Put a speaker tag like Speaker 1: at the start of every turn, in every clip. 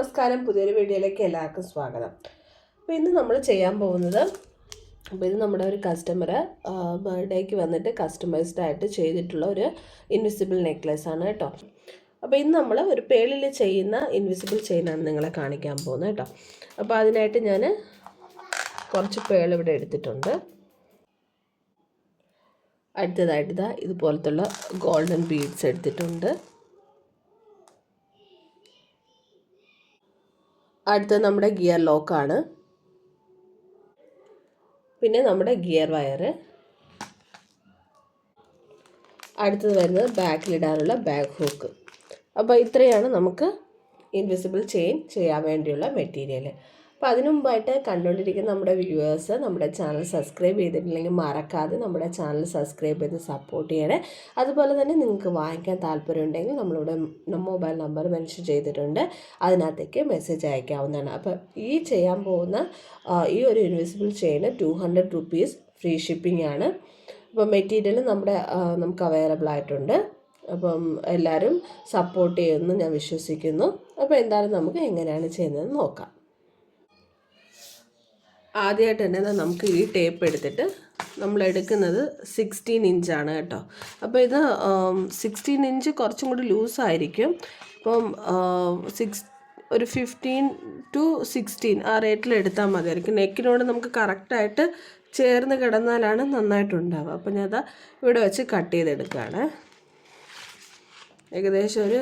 Speaker 1: നമസ്കാരം, പുതിയൊരു വീഡിയോയിലേക്ക് എല്ലാവർക്കും സ്വാഗതം. അപ്പോൾ ഇന്ന് നമ്മൾ ചെയ്യാൻ പോകുന്നത്, ഇത് നമ്മുടെ ഒരു കസ്റ്റമർ ബർത്ത്ഡേക്ക് വന്നിട്ട് കസ്റ്റമൈസ്ഡ് ആയിട്ട് ചെയ്തിട്ടുള്ള ഒരു ഇൻവിസിബിൾ നെക്ലേസ് ആണ് കേട്ടോ. അപ്പോൾ ഇന്ന് നമ്മൾ ഒരു പേളിൽ ചെയ്യുന്ന ഇൻവിസിബിൾ ചെയിനാണ് നിങ്ങളെ കാണിക്കാൻ പോകുന്നത് കേട്ടോ. അപ്പോൾ അതിനായിട്ട് ഞാൻ കുറച്ച് പേൾ ഇവിടെ എടുത്തിട്ടുണ്ട്. അടുത്തതായിട്ട് ഇതുപോലത്തുള്ള ഗോൾഡൻ ബീഡ്സ് എടുത്തിട്ടുണ്ട്. അടുത്തത് നമ്മുടെ ഗിയർ ലോക്കാണ്. പിന്നെ നമ്മുടെ ഗിയർ വയറ്. അടുത്തത് വരുന്നത് ബാക്കിലിടാനുള്ള ബാക്ക് ഹൂക്ക്. അപ്പോൾ ഇത്രയാണ് നമുക്ക് ഇൻവിസിബിൾ ചെയിൻ ചെയ്യാൻ വേണ്ടിയുള്ള മെറ്റീരിയൽ. അപ്പോൾ അതിനു മുമ്പായിട്ട് കണ്ടുകൊണ്ടിരിക്കുന്ന നമ്മുടെ വ്യൂവേഴ്സ് നമ്മുടെ ചാനൽ സബ്സ്ക്രൈബ് ചെയ്തിട്ടില്ലെങ്കിൽ മറക്കാതെ നമ്മുടെ ചാനൽ സബ്സ്ക്രൈബ് ചെയ്ത് സപ്പോർട്ട് ചെയ്യണേ. അതുപോലെ തന്നെ നിങ്ങൾക്ക് വാങ്ങിക്കാൻ താല്പര്യമുണ്ടെങ്കിൽ നമ്മളിവിടെ മൊബൈൽ നമ്പർ മെൻഷൻ ചെയ്തിട്ടുണ്ട്, അതിനകത്തേക്ക് മെസ്സേജ് അയക്കാവുന്നതാണ്. അപ്പോൾ ഈ ചെയ്യാൻ പോകുന്ന ഈ ഒരു ഇൻവിസിബിൾ ചെയിന് 200 റുപ്പീസ് ഫ്രീ ഷിപ്പിംഗ് ആണ്. അപ്പോൾ മെറ്റീരിയൽ നമുക്ക് അവൈലബിൾ ആയിട്ടുണ്ട്. അപ്പം എല്ലാവരും സപ്പോർട്ട് ചെയ്യുമെന്ന് ഞാൻ വിശ്വസിക്കുന്നു. അപ്പോൾ എന്തായാലും നമുക്ക് എങ്ങനെയാണ് ചെയ്യുന്നതെന്ന് നോക്കാം. ആദ്യമായിട്ട് തന്നെ നമുക്ക് ഈ ടേപ്പ് എടുത്തിട്ട് നമ്മൾ എടുക്കുന്നത് 16 ഇഞ്ചാണ് കേട്ടോ. അപ്പോൾ ഇത് 16 ഇഞ്ച് കുറച്ചും കൂടി ലൂസായിരിക്കും. അപ്പം ഒരു 15 to 16 ആ റേറ്റിൽ എടുത്താൽ മതിയായിരിക്കും. നെക്കിനോട് നമുക്ക് കറക്റ്റായിട്ട് ചേർന്ന് കിടന്നാലാണ് നന്നായിട്ടുണ്ടാവുക. അപ്പോൾ ഞാൻ ഇവിടെ വെച്ച് കട്ട് ചെയ്തെടുക്കുകയാണ്. ഏകദേശം ഒരു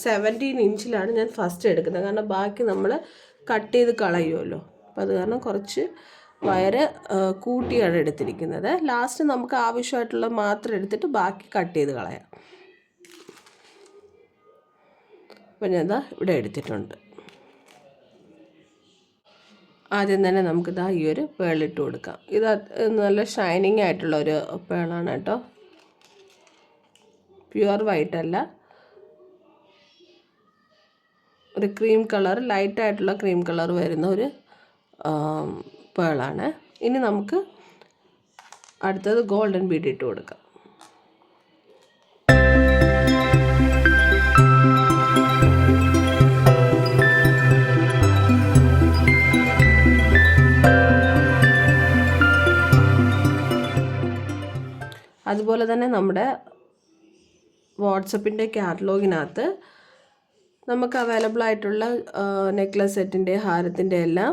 Speaker 1: 17 ഇഞ്ചിലാണ് ഞാൻ ഫസ്റ്റ് എടുക്കുന്നത്, കാരണം ബാക്കി നമ്മൾ കട്ട് ചെയ്ത് കളയുമല്ലോ. അപ്പോൾ അത് കാരണം കുറച്ച് വയറ് കൂട്ടിയാണ് എടുത്തിരിക്കുന്നത്. ലാസ്റ്റ് നമുക്ക് ആവശ്യമായിട്ടുള്ള മാത്രം എടുത്തിട്ട് ബാക്കി കട്ട് ചെയ്ത് കളയാം. അപ്പോൾ ഞാൻ ഇവിടെ എടുത്തിട്ടുണ്ട്. ആദ്യം തന്നെ നമുക്കിതാ ഈ ഒരു പേളിട്ട് കൊടുക്കാം. ഇത് നല്ല ഷൈനിങ് ആയിട്ടുള്ള ഒരു പേളാണ് കേട്ടോ, പ്യുവർ വൈറ്റ് അല്ല, ഒരു ക്രീം കളർ, ലൈറ്റായിട്ടുള്ള ക്രീം കളർ വരുന്ന ഒരു പേളാണ്. ഇനി നമുക്ക് അടുത്തത് ഗോൾഡൻ ബീഡ് ഇട്ട് കൊടുക്കാം. അതുപോലെ തന്നെ നമ്മുടെ വാട്സപ്പിൻ്റെ കാറ്റലോഗിനകത്ത് നമുക്ക് അവൈലബിൾ ആയിട്ടുള്ള നെക്ലസ് സെറ്റിൻ്റെ ഹാരത്തിൻ്റെ എല്ലാം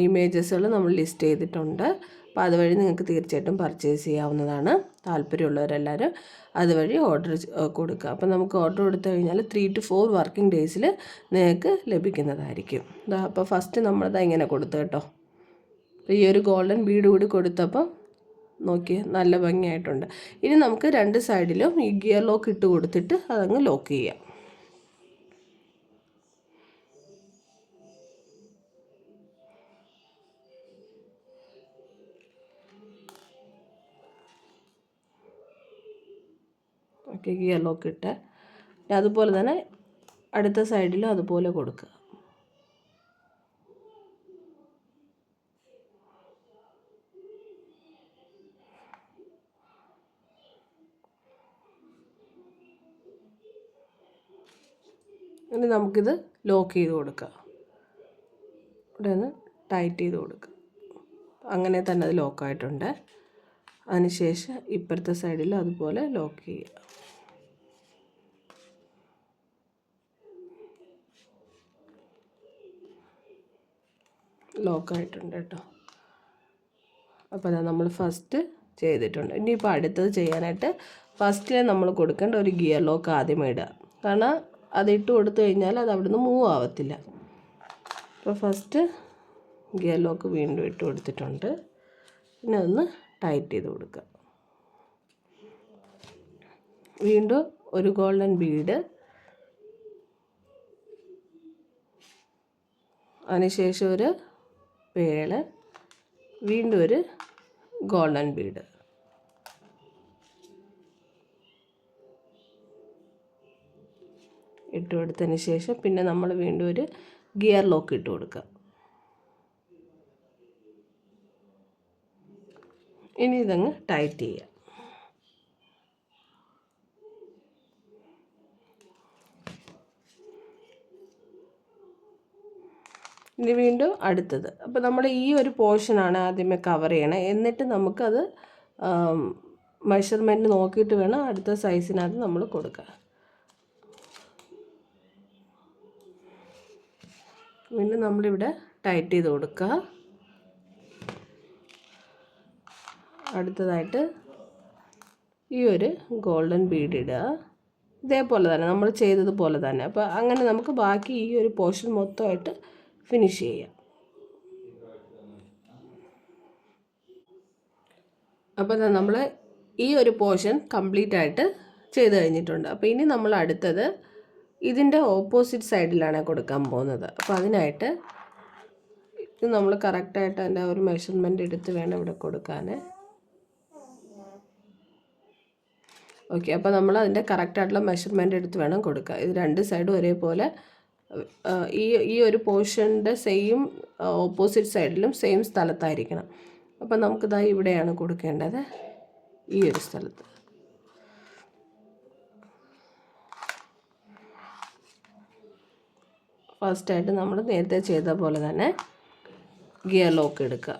Speaker 1: ഇമേജസുകൾ നമ്മൾ ലിസ്റ്റ് ചെയ്തിട്ടുണ്ട്. അപ്പോൾ അതുവഴി നിങ്ങൾക്ക് തീർച്ചയായിട്ടും പർച്ചേസ് ചെയ്യാവുന്നതാണ്. താല്പര്യമുള്ളവരെല്ലാവരും അതുവഴി ഓർഡർ കൊടുക്കുക. അപ്പോൾ നമുക്ക് ഓർഡർ കൊടുത്തു കഴിഞ്ഞാൽ 3 to 4 വർക്കിംഗ് ഡേയ്സിൽ നിങ്ങൾക്ക് ലഭിക്കുന്നതായിരിക്കും. അപ്പോൾ ഫസ്റ്റ് നമ്മളത് ഇങ്ങനെ കൊടുത്തു കേട്ടോ. ഈ ഒരു ഗോൾഡൻ ബീഡ് കൂടി കൊടുത്തപ്പോൾ നോക്കി നല്ല ഭംഗിയായിട്ടുണ്ട്. ഇനി നമുക്ക് രണ്ട് സൈഡിലും ഈ ഗിയർ ലോക്ക് ഇട്ട് കൊടുത്തിട്ട് അതങ്ങ് ലോക്ക് ചെയ്യാം. ഓക്കെ, ഗിയർ ലോക്ക് ഇട്ട് അതുപോലെ തന്നെ അടുത്ത സൈഡിലും അതുപോലെ കൊടുക്കുക. ഇനി നമുക്കിത് ലോക്ക് ചെയ്ത് കൊടുക്കാം. ഇവിടെ ഒന്ന് ടൈറ്റ് ചെയ്ത് കൊടുക്കുക. അങ്ങനെ തന്നെ അത് ലോക്കായിട്ടുണ്ട്. അതിനുശേഷം ഇപ്പുറത്തെ സൈഡിൽ അതുപോലെ ലോക്ക് ചെയ്യുക. ലോക്കായിട്ടുണ്ട് കേട്ടോ. അപ്പോൾ നമ്മൾ ഫസ്റ്റ് ചെയ്തിട്ടുണ്ട്. ഇനിയിപ്പോൾ അടുത്തത് ചെയ്യാനായിട്ട് ഫസ്റ്റിൽ നമ്മൾ കൊടുക്കേണ്ട ഒരു ഗിയർ ലോക്ക് ആദ്യം ഇടുക, കാരണം അതിട്ട് കൊടുത്തു കഴിഞ്ഞാൽ അത് അവിടുന്ന് മൂവ് ആവത്തില്ല. അപ്പോൾ ഫസ്റ്റ് ഗിയർ ലോക്ക് വീണ്ടും ഇട്ട് കൊടുത്തിട്ടുണ്ട്. പിന്നെ ഒന്ന് ടൈറ്റ് ചെയ്ത് കൊടുക്കുക. വീണ്ടും ഒരു ഗോൾഡൻ ബീഡ്, അതിനുശേഷം ഒരു പേള്, വീണ്ടും ഒരു ഗോൾഡൻ ബീഡ്. ഇട്ട് കൊടുത്തതിന് ശേഷം പിന്നെ നമ്മൾ വീണ്ടും ഒരു ഗിയർ ലോക്ക് ഇട്ട് കൊടുക്കുക. ഇനി ഇതങ്ങ് ടൈറ്റ് ചെയ്യുക. ഇനി വീണ്ടും അടുത്തത്. അപ്പോൾ നമ്മൾ ഈ ഒരു പോർഷനാണ് ആദ്യമേ കവർ ചെയ്യണം. എന്നിട്ട് നമുക്കത് മെഷർമെൻറ്റ് നോക്കിയിട്ട് വേണം അടുത്ത സൈസിനകത്ത് നമ്മൾ കൊടുക്കുക. വീണ്ടും നമ്മളിവിടെ ടൈറ്റ് ചെയ്ത് കൊടുക്കുക. അടുത്തതായിട്ട് ഈ ഒരു ഗോൾഡൻ ബീഡ് ഇടുക. ഇതേപോലെ തന്നെ നമ്മൾ ചെയ്തതുപോലെ തന്നെ. അപ്പോൾ അങ്ങനെ നമുക്ക് ബാക്കി ഈ ഒരു പോർഷൻ മൊത്തമായിട്ട് ഫിനിഷ് ചെയ്യാം. അപ്പോൾ നമ്മൾ ഈ ഒരു പോർഷൻ കംപ്ലീറ്റ് ആയിട്ട് ചെയ്ത് കഴിഞ്ഞിട്ടുണ്ട്. അപ്പോൾ ഇനി നമ്മൾ അടുത്തത് ഇതിൻ്റെ ഓപ്പോസിറ്റ് സൈഡിലാണ് കൊടുക്കാൻ പോകുന്നത്. അപ്പോൾ അതിനായിട്ട് ഇത് നമ്മൾ കറക്റ്റായിട്ട് അതിൻ്റെ ഒരു മെഷർമെൻറ്റ് എടുത്ത് വേണം ഇവിടെ കൊടുക്കാൻ. ഓക്കെ, അപ്പോൾ നമ്മൾ അതിൻ്റെ കറക്റ്റായിട്ടുള്ള മെഷർമെൻറ്റ് എടുത്ത് വേണം കൊടുക്കുക. ഇത് രണ്ട് സൈഡും ഒരേപോലെ ഈ ഒരു പോർഷൻ്റെ സെയിം ഓപ്പോസിറ്റ് സൈഡിലും സെയിം സ്ഥലത്തായിരിക്കണം. അപ്പം നമുക്കിതാ ഇവിടെയാണ് കൊടുക്കേണ്ടത്, ഈ ഒരു സ്ഥലത്ത്. ഫസ്റ്റായിട്ട് നമ്മൾ നേരത്തെ ചെയ്ത പോലെ തന്നെ ഗിയർ ലോക്ക് എടുക്കുക.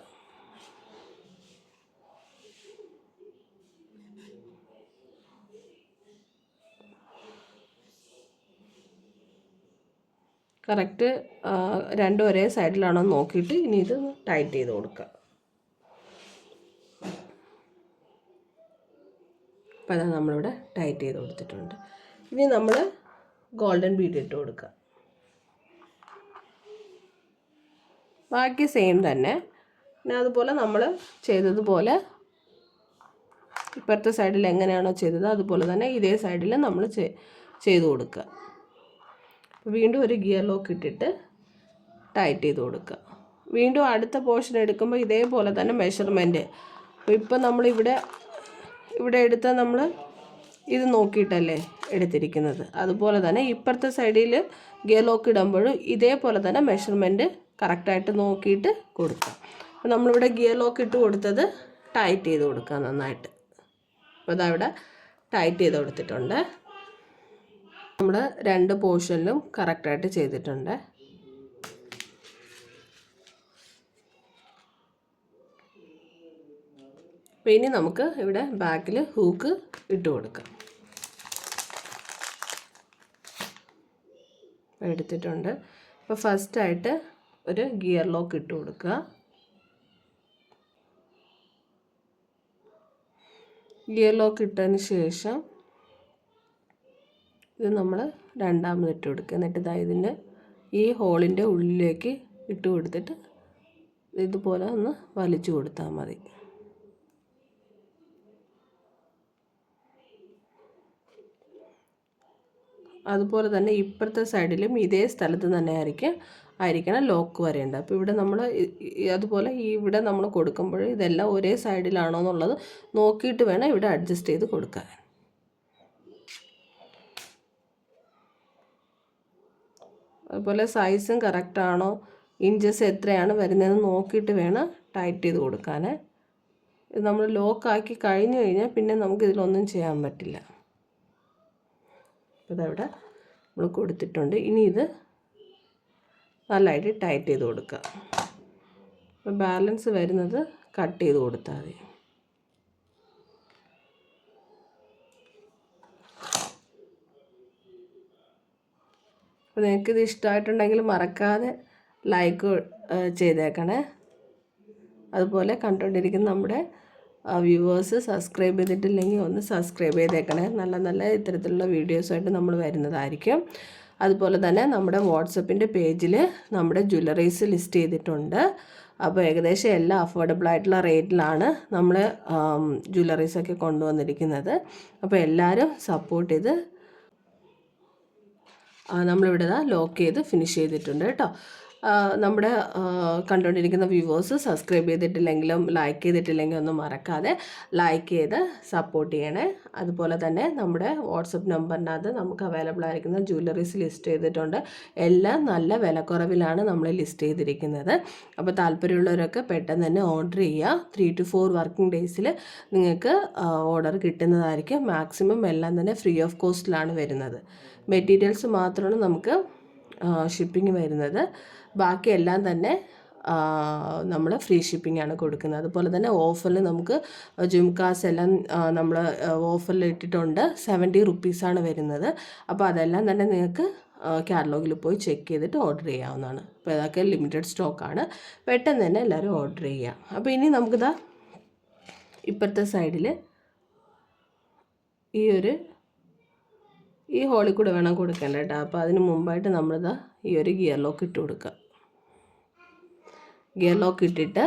Speaker 1: കറക്റ്റ് രണ്ടും ഒരേ സൈഡിലാണോ നോക്കിയിട്ട് ഇനി ഇത് ടൈറ്റ് ചെയ്ത് കൊടുക്കുക. അപ്പോൾ അതാണ് നമ്മളിവിടെ ടൈറ്റ് ചെയ്ത് കൊടുത്തിട്ടുണ്ട്. ഇനി നമ്മൾ ഗോൾഡൻ ബീഡ് ഇട്ട് കൊടുക്കുക. ബാക്കി സെയിം തന്നെ. പിന്നെ അതുപോലെ നമ്മൾ ചെയ്തതുപോലെ ഇപ്പുറത്തെ സൈഡിൽ എങ്ങനെയാണോ ചെയ്തത് അതുപോലെ തന്നെ ഇതേ സൈഡിൽ നമ്മൾ ചെയ്ത് കൊടുക്കുക. വീണ്ടും ഒരു ഗിയർ ലോക്ക് ഇട്ടിട്ട് ടൈറ്റ് ചെയ്ത് കൊടുക്കുക. വീണ്ടും അടുത്ത പോർഷൻ എടുക്കുമ്പോൾ ഇതേപോലെ തന്നെ മെഷർമെൻറ്റ്. അപ്പോൾ ഇപ്പോൾ നമ്മളിവിടെ എടുത്ത നമ്മൾ ഇത് നോക്കിയിട്ടല്ലേ എടുത്തിരിക്കുന്നത്. അതുപോലെ തന്നെ ഇപ്പുറത്തെ സൈഡിൽ ഗിയർ ലോക്ക് ഇടുമ്പോഴും ഇതേപോലെ തന്നെ മെഷർമെൻറ്റ് കറക്റ്റായിട്ട് നോക്കിയിട്ട് കൊടുക്കുക. അപ്പോൾ നമ്മളിവിടെ ഗിയർ ലോക്ക് ഇട്ട് കൊടുത്തത് ടൈറ്റ് ചെയ്ത് കൊടുക്കുക നന്നായിട്ട്. അപ്പോൾ അതവിടെ ടൈറ്റ് ചെയ്ത് കൊടുത്തിട്ടുണ്ട്. നമ്മൾ രണ്ട് പോർഷനിലും കറക്റ്റായിട്ട് ചെയ്തിട്ടുണ്ട്. അപ്പോൾ ഇനി നമുക്ക് ഇവിടെ ബാക്കിൽ ഹൂക്ക് ഇട്ട് കൊടുക്കാം. എടുത്തിട്ടുണ്ട്. അപ്പോൾ ഫസ്റ്റായിട്ട് ഒരു ഗിയർ ലോക്ക് ഇട്ട് കൊടുക്കുക. ഗിയർ ലോക്ക് ഇട്ടതിന് ശേഷം ഇത് നമ്മൾ രണ്ടാമത് ഇട്ട് കൊടുക്കുക. എന്നിട്ട് ഇതാ ഇതിൻ്റെ ഈ ഹോളിൻ്റെ ഉള്ളിലേക്ക് ഇട്ട് കൊടുത്തിട്ട് ഇതുപോലെ ഒന്ന് വലിച്ചു കൊടുത്താൽ മതി. അതുപോലെ തന്നെ ഇപ്പുറത്തെ സൈഡിലും ഇതേ സ്ഥലത്ത് തന്നെ ആയിരിക്കണം ലോക്ക് വരേണ്ടത്. അപ്പോൾ ഇവിടെ നമ്മൾ അതുപോലെ ഇവിടെ നമ്മൾ കൊടുക്കുമ്പോൾ ഇതെല്ലാം ഒരേ സൈഡിലാണോ എന്നുള്ളത് നോക്കിയിട്ട് വേണം ഇവിടെ അഡ്ജസ്റ്റ് ചെയ്ത് കൊടുക്കാൻ. അതുപോലെ സൈസും കറക്റ്റാണോ, ഇഞ്ചസ് എത്രയാണ് വരുന്നതെന്ന് നോക്കിയിട്ട് വേണം ടൈറ്റ് ചെയ്ത് കൊടുക്കാൻ. ഇത് നമ്മൾ ലോക്കാക്കി കഴിഞ്ഞ് കഴിഞ്ഞാൽ പിന്നെ നമുക്കിതിലൊന്നും ചെയ്യാൻ പറ്റില്ല. ഇതവിടെ നമ്മൾ കൊടുത്തിട്ടുണ്ട്. ഇനി ഇത് നല്ലതായിട്ട് ടൈറ്റ് ചെയ്ത് കൊടുക്കുക. അപ്പോൾ ബാലൻസ് വരുന്നത് കട്ട് ചെയ്ത് കൊടുത്താൽ മതി. അപ്പോൾ നിങ്ങൾക്കിത് ഇഷ്ടമായിട്ടുണ്ടെങ്കിൽ മറക്കാതെ ലൈക്ക് ചെയ്തേക്കണേ. അതുപോലെ കണ്ടുകൊണ്ടിരിക്കുന്ന നമ്മുടെ വ്യൂവേഴ്സ് സബ്സ്ക്രൈബ് ചെയ്തിട്ടില്ലെങ്കിൽ ഒന്ന് സബ്സ്ക്രൈബ് ചെയ്തേക്കണേ. നല്ല നല്ല ഇത്തരത്തിലുള്ള വീഡിയോസായിട്ട് നമ്മൾ വരുന്നതായിരിക്കും. അതുപോലെ തന്നെ നമ്മുടെ വാട്സപ്പിൻ്റെ പേജിൽ നമ്മുടെ ജ്വല്ലറീസ് ലിസ്റ്റ് ചെയ്തിട്ടുണ്ട്. അപ്പോൾ ഏകദേശം എല്ലാ അഫോർഡബിൾ ആയിട്ടുള്ള റേറ്റിലാണ് നമ്മൾ ജ്വല്ലറീസൊക്കെ കൊണ്ടുവന്നിരിക്കുന്നത്. അപ്പോൾ എല്ലാവരും സപ്പോർട്ട് ചെയ്ത് നമ്മളിവിടെ ലോക്ക് ചെയ്ത് ഫിനിഷ് ചെയ്തിട്ടുണ്ട് കേട്ടോ. നമ്മുടെ കണ്ടുകൊണ്ടിരിക്കുന്ന വ്യൂവേഴ്സ് സബ്സ്ക്രൈബ് ചെയ്തിട്ടില്ലെങ്കിലും ലൈക്ക് ചെയ്തിട്ടില്ലെങ്കിലും ഒന്നും മറക്കാതെ ലൈക്ക് ചെയ്ത് സപ്പോർട്ട് ചെയ്യണേ. അതുപോലെ തന്നെ നമ്മുടെ വാട്സപ്പ് നമ്പറിനകത്ത് നമുക്ക് അവൈലബിൾ ആയിരിക്കുന്ന ജ്വല്ലറീസ് ലിസ്റ്റ് ചെയ്തിട്ടുണ്ട്. എല്ലാം നല്ല വിലക്കുറവിലാണ് നമ്മൾ ലിസ്റ്റ് ചെയ്തിരിക്കുന്നത്. അപ്പോൾ താല്പര്യമുള്ളവരൊക്കെ പെട്ടെന്ന് തന്നെ ഓർഡർ ചെയ്യുക. 3 to 4 വർക്കിംഗ് ഡേയ്സിൽ നിങ്ങൾക്ക് ഓർഡർ കിട്ടുന്നതായിരിക്കും. മാക്സിമം എല്ലാം തന്നെ ഫ്രീ ഓഫ് കോസ്റ്റിലാണ് വരുന്നത്. മെറ്റീരിയൽസ് മാത്രമാണ് നമുക്ക് ഷിപ്പിംഗ് വരുന്നത്. ബാക്കിയെല്ലാം തന്നെ നമ്മൾ ഫ്രീ ഷിപ്പിംഗ് ആണ് കൊടുക്കുന്നത്. അതുപോലെ തന്നെ ഓഫറിൽ നമുക്ക് ജുംകാസ് എല്ലാം നമ്മൾ ഓഫറിൽ ഇട്ടിട്ടുണ്ട്. 70 റുപ്പീസാണ് വരുന്നത്. അപ്പോൾ അതെല്ലാം തന്നെ നിങ്ങൾക്ക് കാറ്റലോഗിൽ പോയി ചെക്ക് ചെയ്തിട്ട് ഓർഡർ ചെയ്യാവുന്നതാണ്. അപ്പോൾ ഇതൊക്കെ ലിമിറ്റഡ് സ്റ്റോക്കാണ്, പെട്ടെന്ന് തന്നെ എല്ലാവരും ഓർഡർ ചെയ്യുക. അപ്പോൾ ഇനി നമുക്കിതാ ഇപ്പുറത്തെ സൈഡിൽ ഈ ഹോളിൽ കൂടെ വേണം കൊടുക്കേണ്ട കേട്ടോ. അപ്പോൾ അതിന് മുമ്പായിട്ട് നമ്മളിതാ ഈ ഒരു ഗിയർ ലോക്ക് ഇട്ട് കൊടുക്കുക. ഗിയർ ലോക്ക് ഇട്ടിട്ട്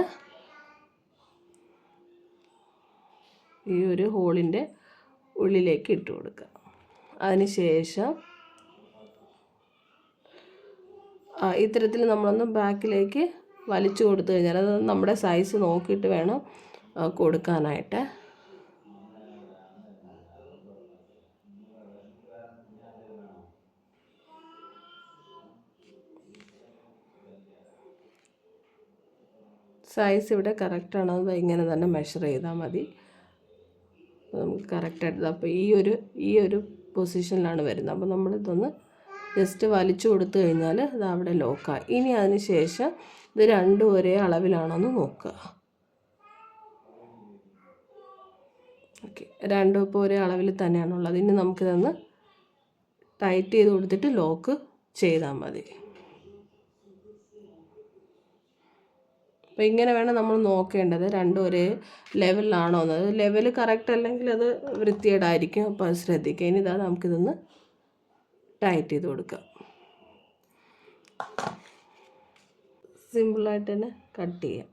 Speaker 1: ഈ ഒരു ഹോളിൻ്റെ ഉള്ളിലേക്ക് ഇട്ട് കൊടുക്കുക. അതിന് ശേഷം ഇത്തരത്തിൽ നമ്മളൊന്ന് ബാക്കിലേക്ക് വലിച്ചു കൊടുത്തു കഴിഞ്ഞാൽ അത് നമ്മുടെ സൈസ് നോക്കിയിട്ട് വേണം കൊടുക്കാനായിട്ട്. സൈസ് ഇവിടെ കറക്റ്റാണോ അത് ഇങ്ങനെ തന്നെ മെഷർ ചെയ്താൽ മതി. നമുക്ക് കറക്റ്റായിട്ട് അപ്പോൾ ഈ ഒരു പൊസിഷനിലാണ് വരുന്നത്. അപ്പോൾ നമ്മളിതൊന്ന് ജസ്റ്റ് വലിച്ചു കൊടുത്തു കഴിഞ്ഞാൽ ഇത് അവിടെ ലോക്കായി. ഇനി അതിന് ശേഷം ഇത് രണ്ടും ഒരേ അളവിലാണോ എന്ന് നോക്കുക. ഓക്കെ, രണ്ടും ഇപ്പോൾ ഒരേ അളവിൽ തന്നെയാണുള്ളത്. ഇനി നമുക്കിതൊന്ന് ടൈറ്റ് ചെയ്ത് കൊടുത്തിട്ട് ലോക്ക് ചെയ്താൽ മതി. അപ്പോൾ ഇങ്ങനെ വേണം നമ്മൾ നോക്കേണ്ടത്, രണ്ടും ഒരേ ലെവലിലാണോ എന്നത്. ലെവൽ കറക്റ്റ് അല്ലെങ്കിൽ അത് വൃത്തികേടായിരിക്കും. അപ്പോൾ അത് ശ്രദ്ധിക്കുക. ഇനി ഇതാ നമുക്കിതൊന്ന് ടൈറ്റ് ചെയ്ത് കൊടുക്കാം. സിമ്പിളായിട്ട് തന്നെ കട്ട് ചെയ്യാം.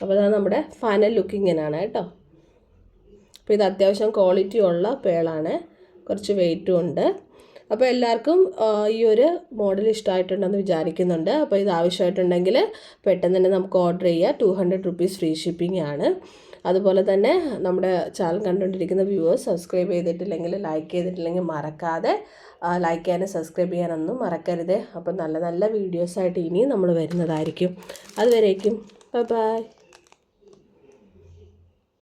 Speaker 1: അപ്പോൾ ഇതാണ് നമ്മുടെ ഫൈനൽ ലുക്ക് ഇങ്ങനെയാണ് കേട്ടോ. അപ്പോൾ ഇത് അത്യാവശ്യം ക്വാളിറ്റി ഉള്ള പേളാണ്, കുറച്ച് വെയിറ്റും ഉണ്ട്. അപ്പോൾ എല്ലാവർക്കും ഈ ഒരു മോഡൽ ഇഷ്ടമായിട്ടുണ്ടെന്ന് വിചാരിക്കുന്നുണ്ട്. അപ്പോൾ ഇത് ആവശ്യമായിട്ടുണ്ടെങ്കിൽ പെട്ടെന്ന് തന്നെ നമുക്ക് ഓർഡർ ചെയ്യുക. 200 റുപ്പീസ് ഫ്രീ ഷിപ്പിംഗ് ആണ്. അതുപോലെ തന്നെ നമ്മുടെ ചാനൽ കണ്ടുകൊണ്ടിരിക്കുന്ന വ്യൂവേഴ്സ് സബ്സ്ക്രൈബ് ചെയ്തിട്ടില്ലെങ്കിൽ, ലൈക്ക് ചെയ്തിട്ടില്ലെങ്കിൽ മറക്കാതെ ലൈക്ക് ചെയ്യാനും സബ്സ്ക്രൈബ് ചെയ്യാനൊന്നും മറക്കരുത്. അപ്പോൾ നല്ല നല്ല വീഡിയോസായിട്ട് ഇനിയും നമ്മൾ വരുന്നതായിരിക്കും. അതുവരേക്കും ബൈ ബൈ.